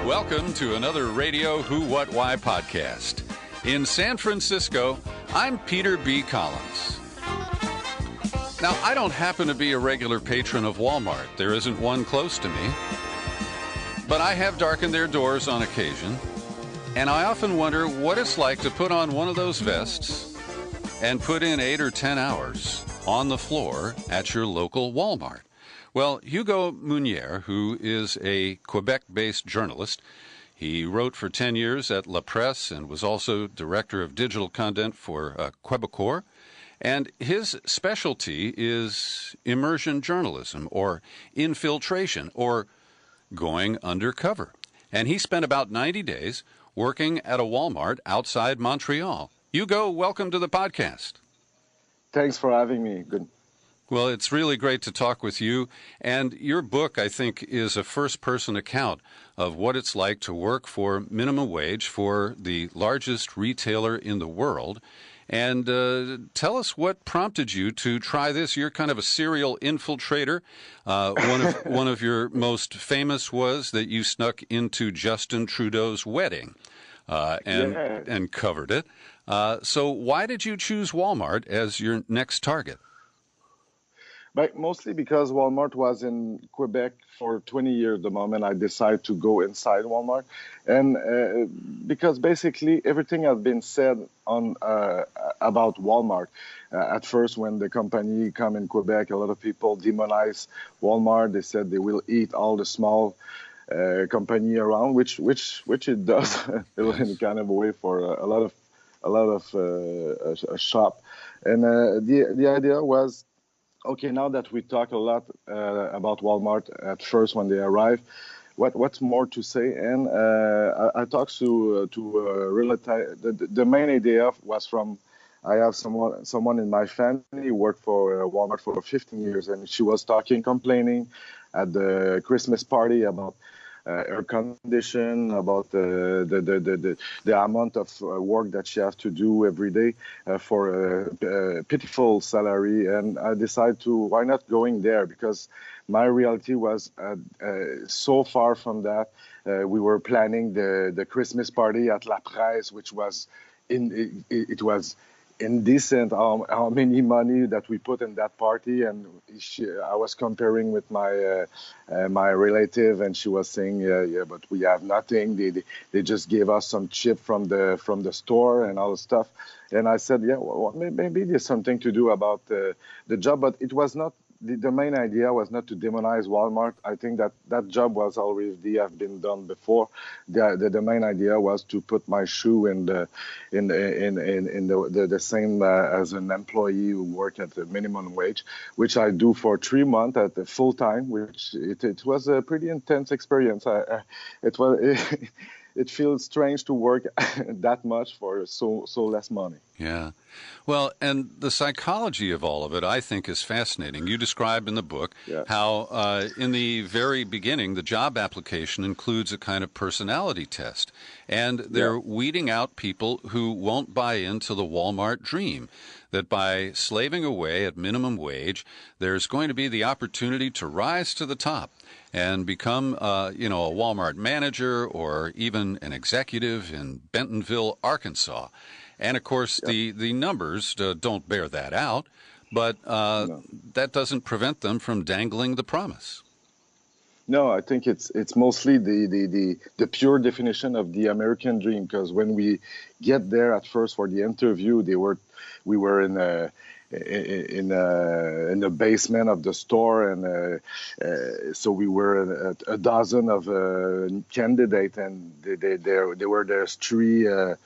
Welcome to another Radio Who, What, Why podcast. In San Francisco, I'm Peter B. Collins. Now, I don't happen to be a regular patron of Walmart. There isn't one close to me. But I have darkened their doors on occasion, and I often wonder what it's like to put on one of those vests and put in 8 or 10 hours on the floor at your local Walmart. Well, Hugo Meunier, who is a Quebec-based journalist, he wrote for 10 years at La Presse and was also director of digital content for Quebecor. And his specialty is immersion journalism, or infiltration, or going undercover. And he spent about 90 days working at a Walmart outside Montreal. Hugo, welcome to the podcast. Thanks for having me. Good. Well, it's really great to talk with you. And your book, I think, is a first-person account of what it's like to work for minimum wage for the largest retailer in the world. And tell us what prompted you to try this. You're kind of a serial infiltrator. One of your most famous was that you snuck into Justin Trudeau's wedding and covered it. So why did you choose Walmart as your next target? But mostly because Walmart was in Quebec for 20 years the moment I decided to go inside Walmart. And because basically everything has been said on about Walmart. At first, when the company come in Quebec, a lot of people demonize Walmart. They said they will eat all the small company around, which it does in kind of a way for a lot of a shop. And the idea was, okay, now that we talk a lot about Walmart at first when they arrive, what's more to say? And I talked to the main idea was from, I have someone in my family who worked for Walmart for 15 years, and she was complaining at the Christmas party about air condition, about the amount of work that she has to do every day for a pitiful salary. And I decided to, why not going there? Because my reality was so far from that. We were planning the Christmas party at La Presse, which was it was indecent how many money that we put in that party. And I was comparing with my my relative, and she was saying, yeah, but we have nothing. They just gave us some chip from the store and all the stuff. And I said, yeah, well, maybe there's something to do about the job, but it was not. The main idea was not to demonize Walmart. I think that job was already have been done before. The main idea was to put my shoe in the same as an employee who worked at the minimum wage, which I do for 3 months at the full time. Which it was a pretty intense experience. It feels strange to work that much for so less money. Yeah. Well, and the psychology of all of it, I think, is fascinating. You describe in the book how in the very beginning, the job application includes a kind of personality test. And they're weeding out people who won't buy into the Walmart dream, that by slaving away at minimum wage, there's going to be the opportunity to rise to the top and become, a Walmart manager or even an executive in Bentonville, Arkansas. And, of course, the numbers don't bear that out, but that doesn't prevent them from dangling the promise. No, I think it's mostly the pure definition of the American dream, because when we get there at first for the interview, we were in the basement of the store, and so we were a dozen of candidates, and there's 3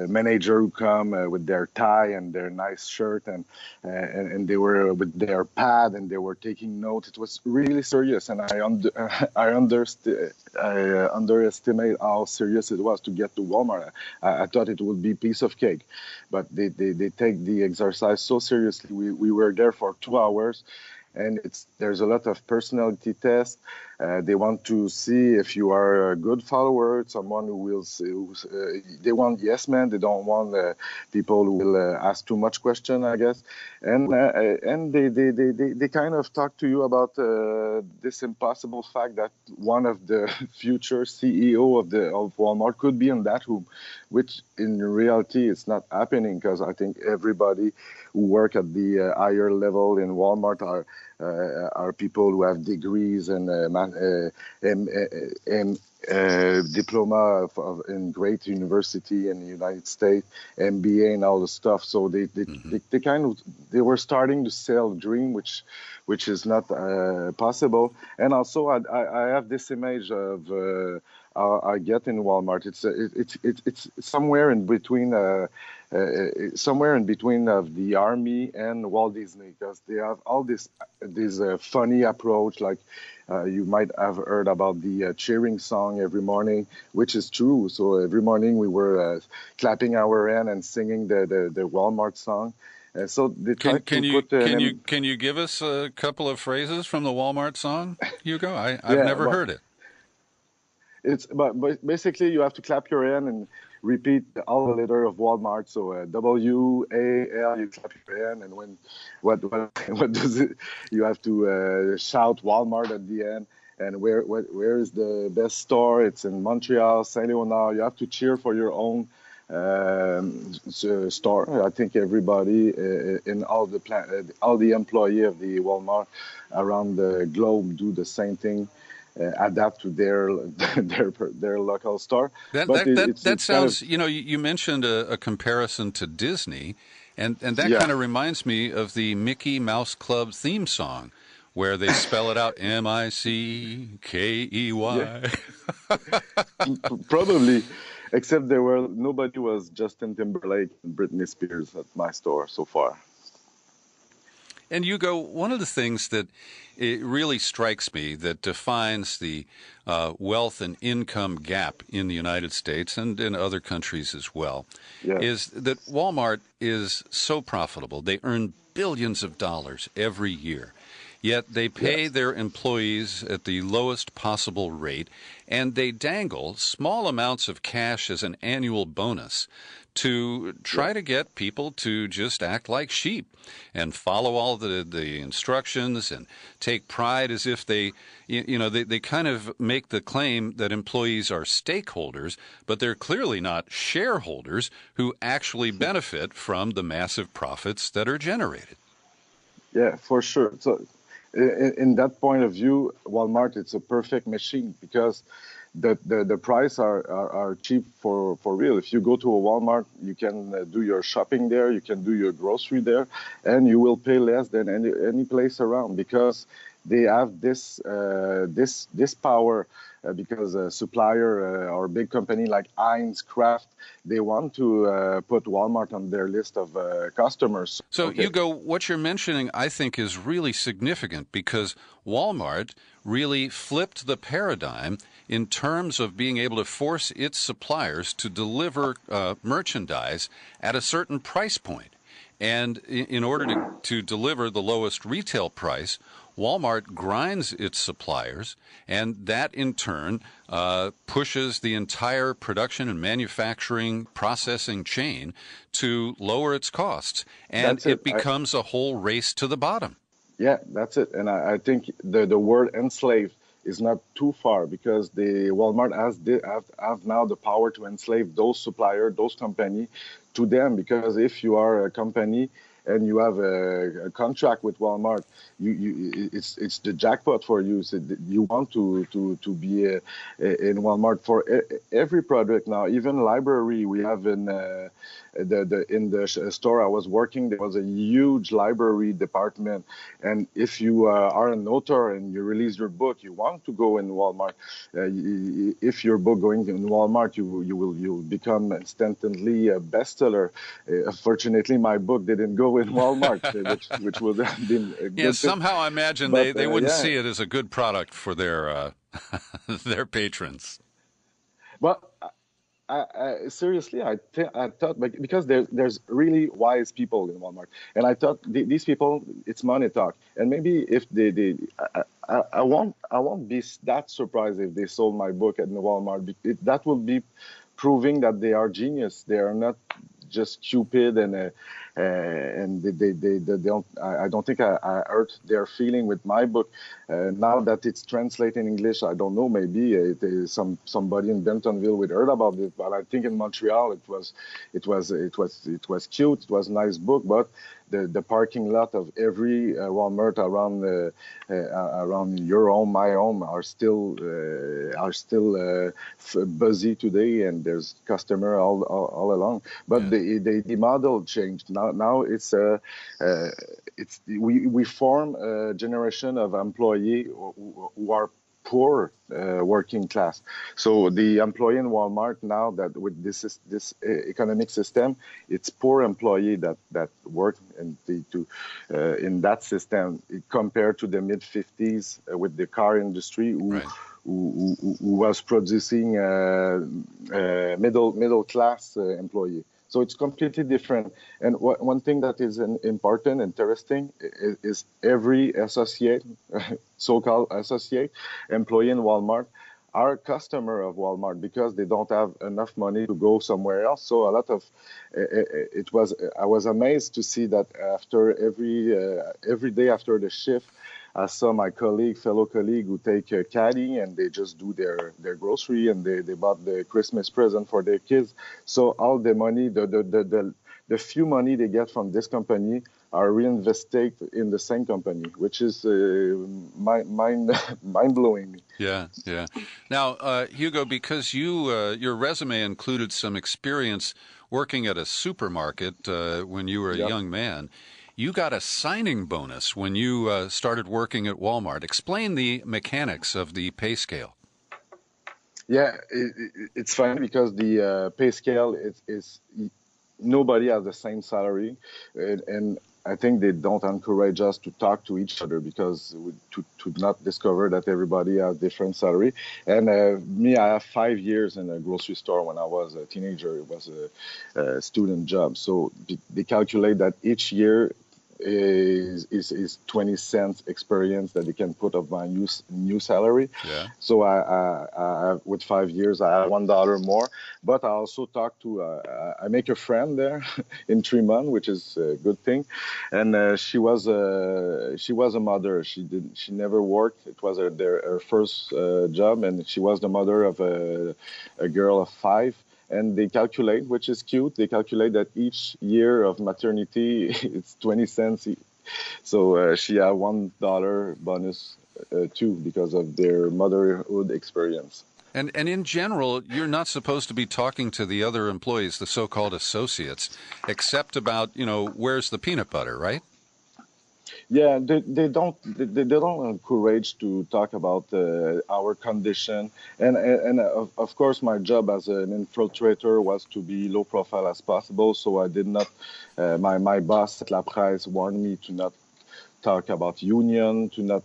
manager who come with their tie and their nice shirt, and they were with their pad, and they were taking notes. It was really serious, and I underestimate how serious it was to get to Walmart. I thought it would be a piece of cake, but they take the exercise so seriously. We were there for 2 hours, and there's a lot of personality tests. They want to see if you are a good follower, someone who will they want yes men. They don't want people who will ask too much question, I guess. And they kind of talk to you about this impossible fact that one of the future CEO of Walmart could be in that room, which in reality it's not happening, because I think everybody who work at the higher level in Walmart are people who have degrees and diploma in great university in the United States, MBA and all the stuff. So they were starting to sell a dream, which is not possible. And also I have this image of I get in Walmart. It's somewhere in between. Somewhere in between of the army and Walt Disney, because they have all this funny approach. Like you might have heard about the cheering song every morning, which is true. So every morning we were clapping our hand and singing the Walmart song. So they tried to put. Can you give us a couple of phrases from the Walmart song, Hugo? I've Yeah, never heard it. But basically you have to clap your hand and repeat all the letter of Walmart. So WAL, you clap your hand, and when what does it? You have to shout Walmart at the end. And where is the best store? It's in Montreal, Saint Leonard. You have to cheer for your own store. I think everybody in all the employee of the Walmart around the globe do the same thing. Adapt to their local store. That sounds. You know, you mentioned a comparison to Disney, and that kind of reminds me of the Mickey Mouse Club theme song, where they spell it out MICKEY. Yeah. Probably, except nobody was Justin Timberlake and Britney Spears at my store so far. And Hugo, one of the things that it really strikes me that defines the wealth and income gap in the United States and in other countries as well is that Walmart is so profitable. They earn billions of dollars every year. Yet they pay their employees at the lowest possible rate, and they dangle small amounts of cash as an annual bonus to try to get people to just act like sheep and follow all the instructions and take pride as if they kind of make the claim that employees are stakeholders, but they're clearly not shareholders who actually benefit from the massive profits that are generated. Yeah, for sure. So in that point of view, Walmart, it's a perfect machine, because the price are cheap for real. If you go to a Walmart, you can do your shopping there, you can do your grocery there, and you will pay less than any place around, because they have this power. Because a supplier or a big company like Heinz, Kraft, they want to put Walmart on their list of customers. So, Hugo, what you're mentioning, I think, is really significant, because Walmart really flipped the paradigm in terms of being able to force its suppliers to deliver merchandise at a certain price point. And in order to deliver the lowest retail price, Walmart grinds its suppliers, and that in turn pushes the entire production and manufacturing processing chain to lower its costs. And it becomes a whole race to the bottom. Yeah, that's it. And I think the word enslave is not too far, because the Walmart have now the power to enslave those suppliers, those companies, to them. Because if you are a company and you have a contract with Walmart, it's the jackpot for you. So you want to be in Walmart for every product now, even library. We have in the store I was working, there was a huge library department, and if you are an author and you release your book, you want to go in Walmart. If your book going in Walmart, you'll become instantly a bestseller. Fortunately, my book didn't go in Walmart, which would have been a good somehow I imagine they wouldn't see it as a good product for their their patrons. But seriously, I thought, because there's really wise people in Walmart, and I thought these people, it's money talk, and maybe if I won't be that surprised if they sold my book at Walmart. That will be proving that they are genius. They are not just stupid, and they don't. I don't think I hurt their feeling with my book. Now that it's translated in English, I don't know. Maybe somebody in Bentonville would heard about it, but I think in Montreal it was cute. It was a nice book, but the parking lot of every Walmart around your home, my home, are still busy today, and there's customer all along. But the model changed. Now we form a generation of employee who are poor, working class. So the employee in Walmart now, that with this economic system, it's poor employee that work in that system, compared to the mid 50s with the car industry, who was producing middle class employee. So it's completely different. And one thing that is important, interesting, is every associate, so-called associate, employee in Walmart, are customer of Walmart, because they don't have enough money to go somewhere else. So a lot of I was amazed to see that after every day after the shift, I saw my fellow colleague, who take a caddy, and they just do their grocery, and they bought the Christmas present for their kids. So all the money, the few money they get from this company, are reinvested in the same company, which is mind blowing. Yeah, yeah. Now, Hugo, because your resume included some experience working at a supermarket when you were a young man, you got a signing bonus when you started working at Walmart. Explain the mechanics of the pay scale. Yeah, it's funny because the pay scale is nobody has the same salary, and I think they don't encourage us to talk to each other, because to not discover that everybody has different salary. And me, I have 5 years in a grocery store when I was a teenager. It was a student job, so they calculate that each year is 20 cents experience that they can put of my new salary. Yeah. So I with 5 years, I have $1 more. But I also talk to I make a friend there in 3 months, which is a good thing. And she was a mother. She never worked. It was her first job, and she was the mother of a girl of 5. And they calculate, which is cute, they calculate that each year of maternity, it's 20 cents. So she had $1 bonus too, because of their motherhood experience. And in general, you're not supposed to be talking to the other employees, the so-called associates, except about, where's the peanut butter, right? Yeah, they don't encourage to talk about our condition, and of course my job as an infiltrator was to be low profile as possible. So I did not. My boss at La Presse warned me to not talk about union, to not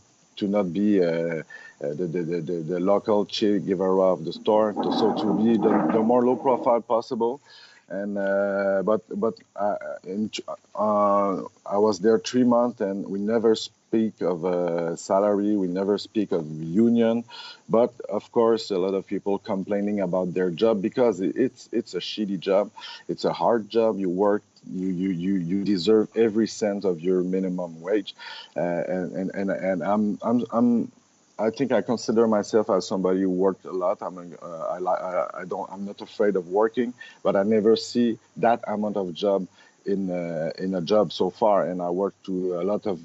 be the local Che Guevara of the store. So to be the more low profile possible. And I was there 3 months, and we never speak of salary. We never speak of union. But of course, a lot of people complaining about their job, because it's a shitty job. It's a hard job. You work. You deserve every cent of your minimum wage, and I think I consider myself as somebody who worked a lot. I'm not afraid of working, but I never see that amount of job in a job so far. And I worked to a lot of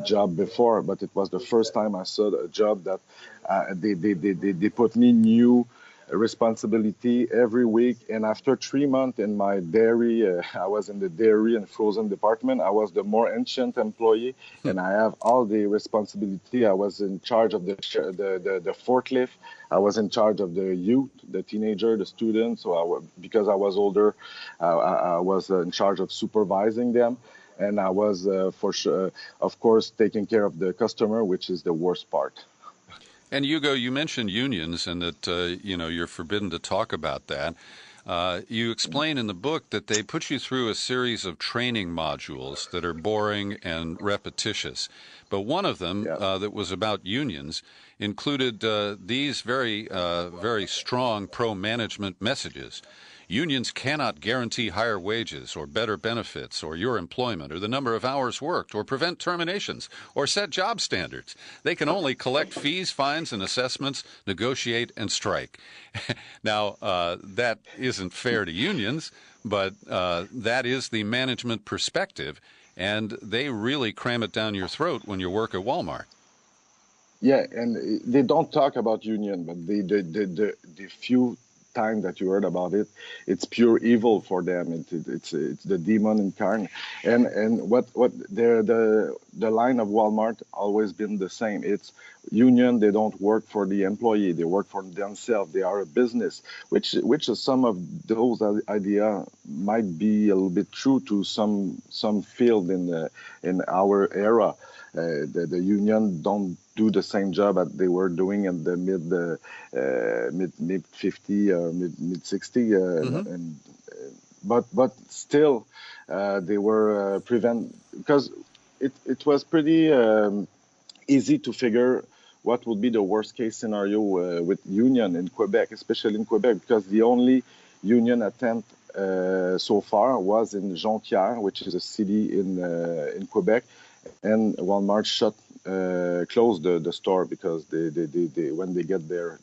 job before, but it was the first time I saw a job that they put me new responsibility every week. And after 3 months in my dairy, I was in the dairy and frozen department. I was the more ancient employee, and I have all the responsibility. I was in charge of the forklift. I was in charge of the youth, the teenager, the students. So because I was older, I was in charge of supervising them. And I was, for sure, of course, taking care of the customer, which is the worst part. And Hugo, you mentioned unions and that you're forbidden to talk about that. You explain in the book that they put you through a series of training modules that are boring and repetitious. But one of them Yeah. that was about unions included these very strong pro-management messages. Unions cannot guarantee higher wages or better benefits or your employment or the number of hours worked or prevent terminations or set job standards. They can only collect fees, fines, and assessments, negotiate, and strike. Now, that isn't fair to unions, but that is the management perspective, and they really cram it down your throat when you work at Walmart. Yeah, and they don't talk about union, but the few time that you heard about it, it's pure evil for them. It's the demon incarnate. And what the line of Walmart always been the same. It's union. They don't work for the employee. They work for themselves. They are a business, which is some of those idea might be a little bit true to some field in our era. The union don't do the same job that they were doing in the mid 50 or mid 60 and but still they were prevent because it was pretty easy to figure what would be the worst case scenario with union in Quebec, especially in Quebec, because the only union attempt so far was in Jonquière, which is a city in Quebec, and Walmart closed the store because they when they get the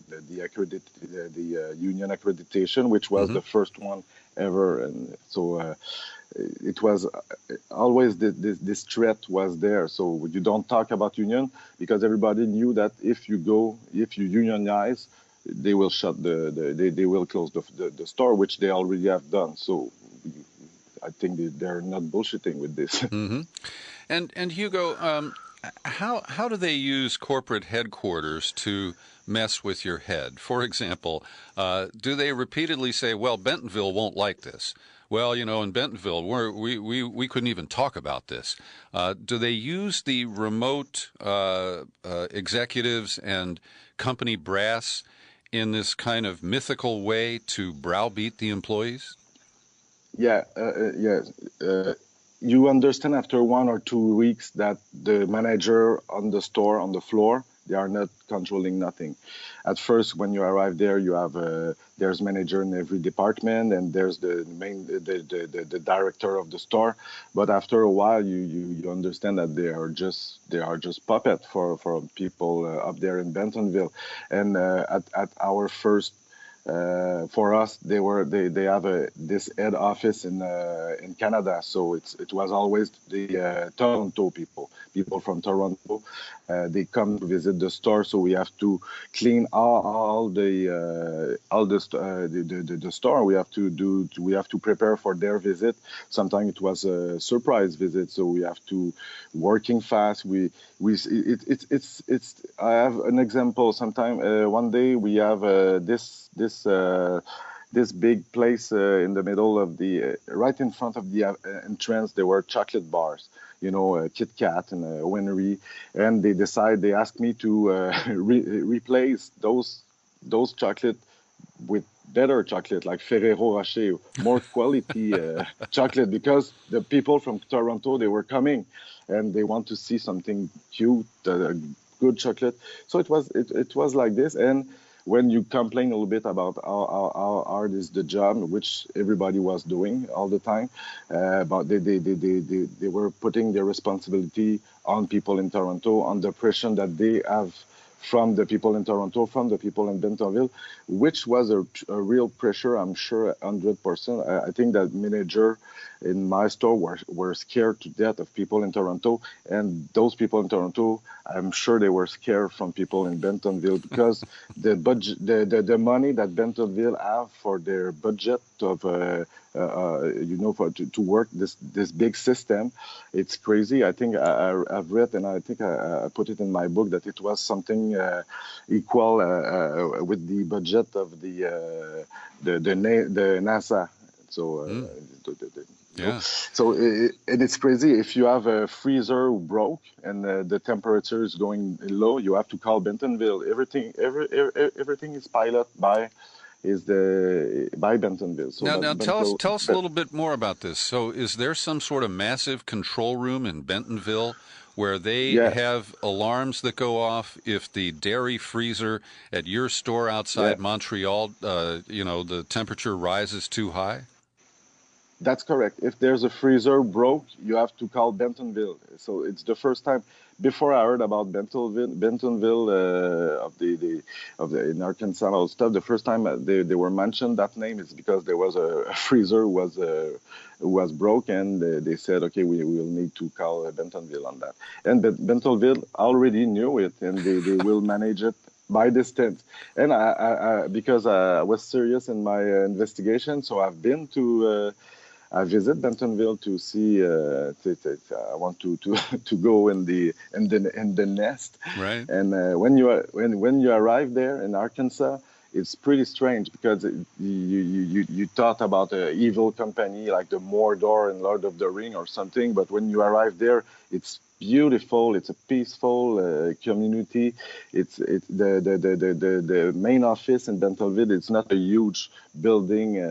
union accreditation, which was the first one ever, and so it was always this threat was there. So you don't talk about union because everybody knew that if you unionize, they will they will close the store, which they already have done. So I think they're not bullshitting with this. Mm-hmm. And Hugo, how do they use corporate headquarters to mess with your head? For example, do they repeatedly say, "Well, Bentonville won't like this"? Well, in Bentonville, we couldn't even talk about this. Do they use the remote executives and company brass in this kind of mythical way to browbeat the employees? Yeah, yeah. You understand after 1 or 2 weeks that the manager on the store on the floor, they are not controlling nothing. At first, when you arrive there, you have there's manager in every department, and there's the main the director of the store. But after a while, you understand that they are just puppet for people up there in Bentonville, and at our first for us, they have this head office in Canada, so it was always the Toronto people from Toronto. They come to visit the store, so we have to clean all the store. We have to prepare for their visit. Sometimes it was a surprise visit, so we have to working fast. It's. I have an example. Sometime one day we have this big place in the middle of the right in front of the entrance. There were chocolate bars, Kit Kat and Winery, and they asked me to replace those chocolate with better chocolate like Ferrero Rocher, more quality chocolate, because the people from Toronto, they were coming and they want to see something cute, good chocolate. So it was like this. And when you complain a little bit about how hard is the job, which everybody was doing all the time, but they were putting their responsibility on people in Toronto, on the pressure that they have from the people in Toronto, from the people in Bentonville, which was a real pressure, I'm sure, 100%. I think that manager in my store were scared to death of people in Toronto, and those people in Toronto, I'm sure they were scared from people in Bentonville, because the budget, the money that Bentonville have for their budget of to work this big system, it's crazy. I think I've read, and I think I put it in my book, that it was something equal with the budget of the NASA. So Yeah. So and it's crazy. If you have a freezer broke and the temperature is going low, you have to call Bentonville. Everything is pilot by Bentonville. So Now, Bentonville, tell us a little bit more about this. So, is there some sort of massive control room in Bentonville where they yeah, have alarms that go off if the dairy freezer at your store yeah. outside Montreal, the temperature rises too high? That's correct. If there's a freezer broke, you have to call Bentonville. So it's the first time. Before I heard about Bentonville of the in Arkansas all stuff. The first time they were mentioned that name is because there was a freezer was broke, and they said, okay, we will need to call Bentonville on that. And Bentonville already knew it, and they will manage it by distance. And I because I was serious in my investigation, so I've been to. I visit Bentonville to see. I want to to go in the nest. Right. And when you arrive there in Arkansas, it's pretty strange because you thought about an evil company like the Mordor and Lord of the Ring or something, but when you arrive there, it's beautiful. It's a peaceful community. The main office in Bentonville. It's not a huge building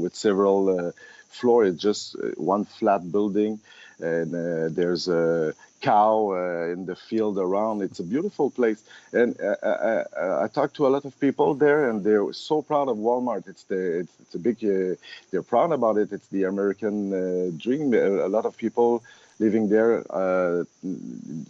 with several floors. It's just one flat building, and there's a cow in the field around. It's a beautiful place, and I talked to a lot of people there, and they're so proud of Walmart. It's a big. They're proud about it. It's the American dream. A lot of people living there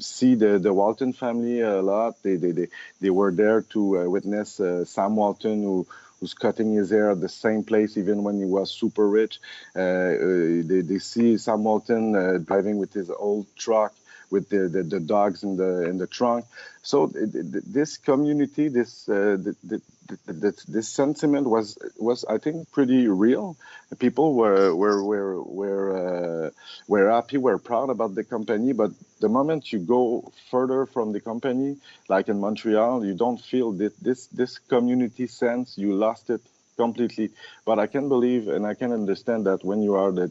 see the Walton family a lot. They were there to witness Sam Walton, who's cutting his hair at the same place even when he was super rich. They see Sam Walton driving with his old truck with the dogs in the trunk. So this community, this sentiment was I think pretty real. People were happy, were proud about the company. But the moment you go further from the company, like in Montreal, you don't feel this community sense. You lost it completely. But I can believe and I can understand that when you are the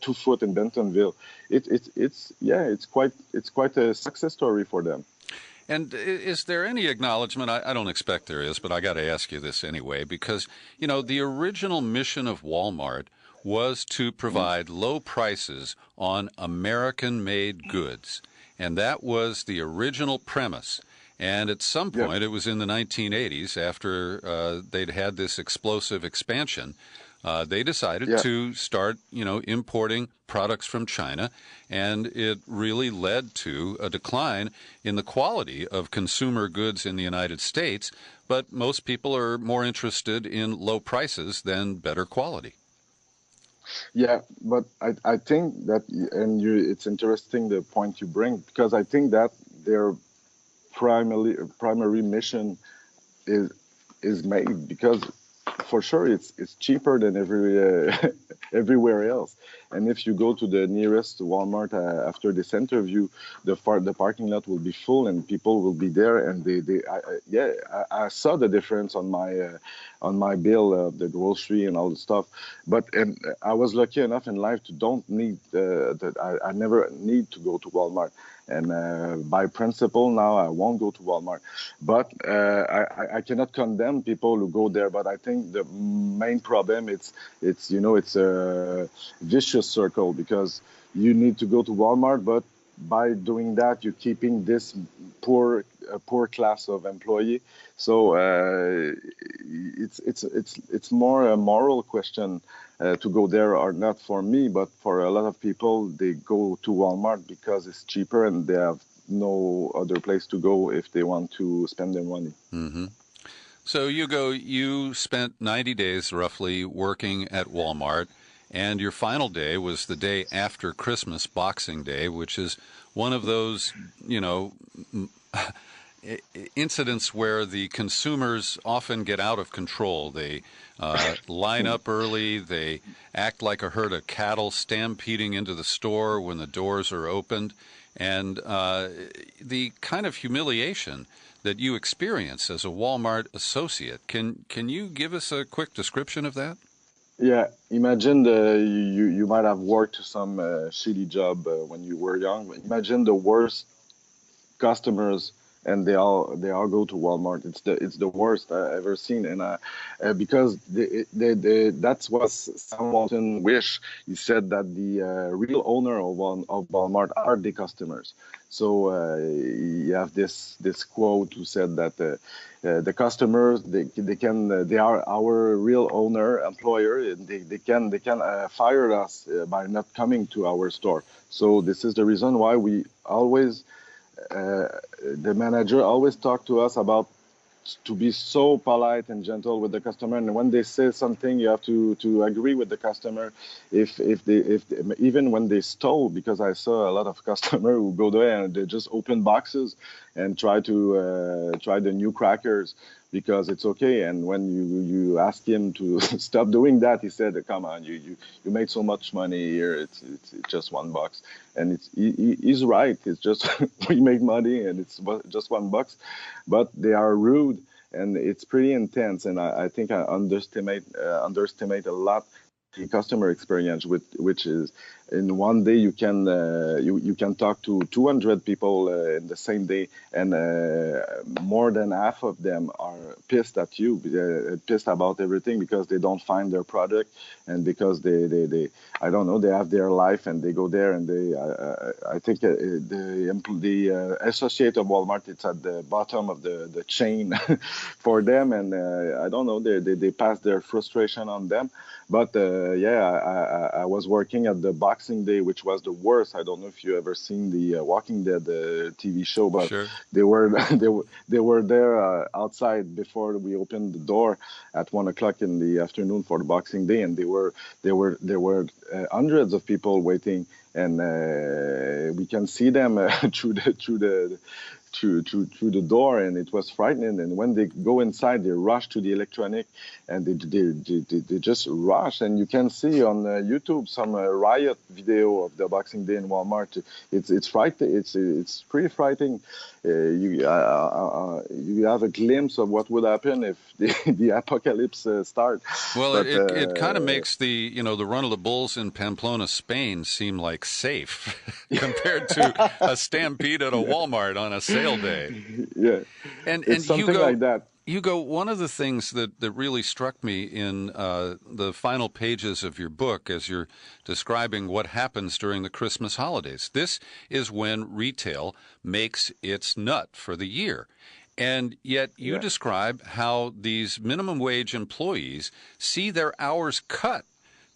2 foot in Bentonville, it's quite a success story for them. And is there any acknowledgement? I don't expect there is, but I got to ask you this anyway, because, the original mission of Walmart was to provide low prices on American-made goods. And that was the original premise. And at some point, it was in the 1980s, after they'd had this explosive expansion, they decided to start, importing products from China, and it really led to a decline in the quality of consumer goods in the United States. But most people are more interested in low prices than better quality. Yeah, but I think that, and it's interesting the point you bring, because I think that their primary mission is made because for sure it's cheaper than everywhere else. And if you go to the nearest Walmart after this interview, the parking lot will be full and people will be there. And I saw the difference on my bill, the grocery and all the stuff. But and I was lucky enough in life to don't need that. I never need to go to Walmart. And by principle, now I won't go to Walmart. But I cannot condemn people who go there. But I think the main problem it's a vicious circle because you need to go to Walmart, but by doing that, you're keeping this poor class of employee. So it's more a moral question to go there or not for me, but for a lot of people, they go to Walmart because it's cheaper and they have no other place to go if they want to spend their money. Mm-hmm. So, Hugo, you spent 90 days roughly working at Walmart, and your final day was the day after Christmas, Boxing Day, which is one of those, incidents where the consumers often get out of control. They line up early. They act like a herd of cattle stampeding into the store when the doors are opened. And the kind of humiliation that you experience as a Walmart associate. Can you give us a quick description of that? Yeah, imagine you might have worked some shitty job when you were young. Imagine the worst customers, and they all go to Walmart. It's the worst I ever seen, and because that's what Sam Walton wish. He said that the real owner of Walmart are the customers. So you have this quote who said that the customers they are our real owner employer, and they can fire us by not coming to our store. So this is the reason why we always the manager always talk to us about to be so polite and gentle with the customer, and when they say something you have to agree with the customer. If even when they stole, because I saw a lot of customer who go there and they just open boxes and try the new crackers because it's okay, and when you ask him to stop doing that, he said, come on, you made so much money here, it's just 1 box. And he's right, it's just we make money and it's just 1 box, but they are rude and it's pretty intense. And I think I underestimate a lot the customer experience, which is in one day you can talk to 200 people in the same day, and more than half of them are pissed at you, pissed about everything because they don't find their product, and because they I don't know, they have their life and they go there, and I think the associate of Walmart, it's at the bottom of the chain for them, and I don't know, they pass their frustration on them. But yeah, I was working at the Boxing Day, which was the worst. I don't know if you ever seen the Walking Dead TV show, but Sure. they were they were there outside before we opened the door at 1 o'clock in the afternoon for the Boxing Day, and there were hundreds of people waiting, and we can see them through the door, and it was frightening. And when they go inside, they rush to the electronic, and they just rush. And you can see on YouTube some riot video of the Boxing Day in Walmart. It's frightening. It's pretty frightening. You have a glimpse of what would happen if the apocalypse start. Well, But it kind of makes the run of the bulls in Pamplona, Spain, seem like safe compared to a stampede at a yeah, Walmart on a sale day. yeah, And it's something like that. Hugo, one of the things that really struck me in the final pages of your book, as you're describing what happens during the Christmas holidays, this is when retail makes its nut for the year. And yet you Yeah, describe how these minimum wage employees see their hours cut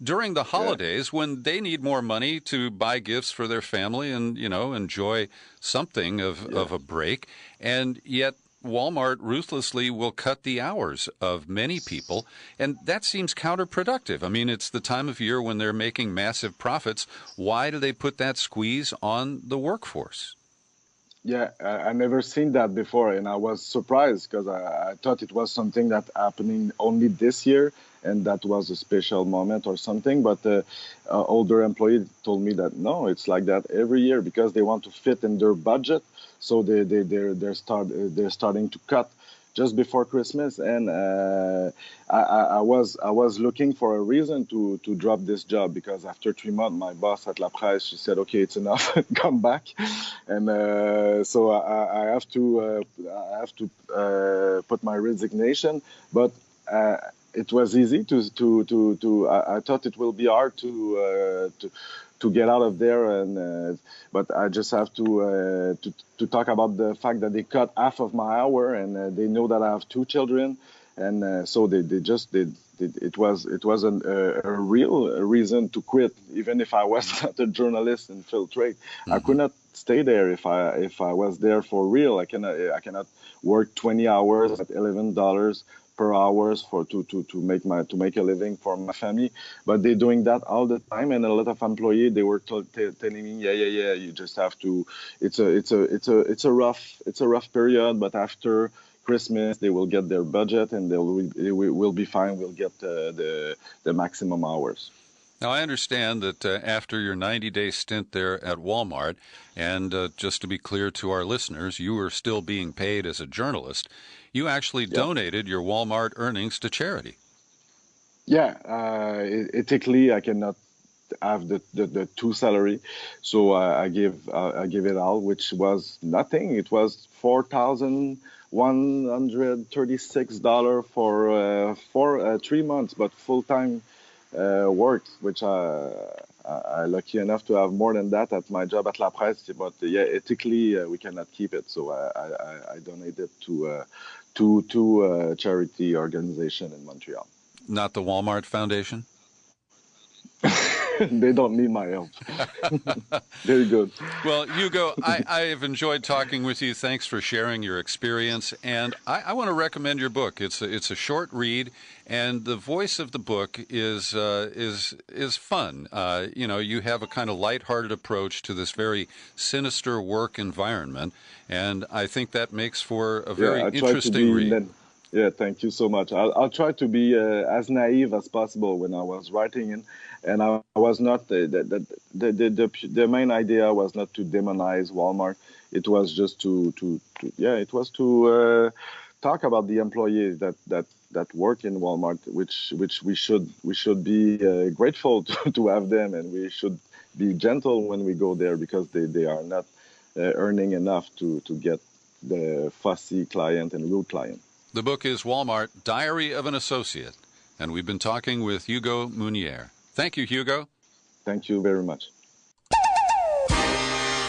during the yeah, holidays when they need more money to buy gifts for their family and, enjoy something yeah. of a break. And yet Walmart ruthlessly will cut the hours of many people. And that seems counterproductive. I mean, it's the time of year when they're making massive profits. Why do they put that squeeze on the workforce? Yeah, I never seen that before, and I was surprised because I thought it was something that happening only this year, and that was a special moment or something. But older employee told me that no, it's like that every year because they want to fit in their budget, so they're starting to cut just before Christmas, and I was looking for a reason to drop this job because after 3 months, my boss at La Presse, she said, okay, it's enough, come back, and so I have to put my resignation, but. It was easy I thought it will be hard to get out of there, and but I just have to talk about the fact that they cut half of my hour, and they know that I have 2 children, and so they just did. It was a real reason to quit, even if I was not a journalist in Filtrate. I could Hmm. not stay there if I was there for real. I cannot work 20 hours at $11 per hours to make a living for my family. But they're doing that all the time, and a lot of employees they were telling me, yeah, you just have to. It's a rough period, but after Christmas they will get their budget and they will be fine. We'll get the maximum hours. Now, I understand that after your 90-day stint there at Walmart, and just to be clear to our listeners, you were still being paid as a journalist, you actually Yeah. donated your Walmart earnings to charity. Yeah, ethically, I cannot have the two salary, so I give it all, which was nothing. It was $4,136 for 3 months, but full time work, which I lucky enough to have more than that at my job at La Presse. But yeah, ethically, we cannot keep it, so I donated to charity organization in Montreal. Not the Walmart Foundation? They don't need my help. Very good. Well, Hugo, I have enjoyed talking with you. Thanks for sharing your experience. And I want to recommend your book. It's a short read, and the voice of the book is fun. You have a kind of lighthearted approach to this very sinister work environment, and I think that makes for a very interesting read. Yeah, thank you so much. I'll try to be as naive as possible when I was writing it, and I was not the main idea was not to demonize Walmart. It was just to talk about the employees that work in Walmart, which we should be grateful to have them, and we should be gentle when we go there because they are not earning enough to get the fussy client and rude client. The book is Walmart, Diary of an Associate, and we've been talking with Hugo Meunier. Thank you, Hugo. Thank you very much.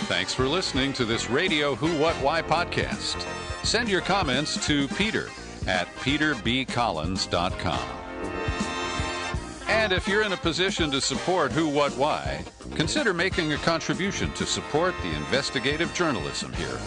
Thanks for listening to this Radio Who, What, Why podcast. Send your comments to Peter at peterbcollins.com. And if you're in a position to support Who, What, Why, consider making a contribution to support the investigative journalism here.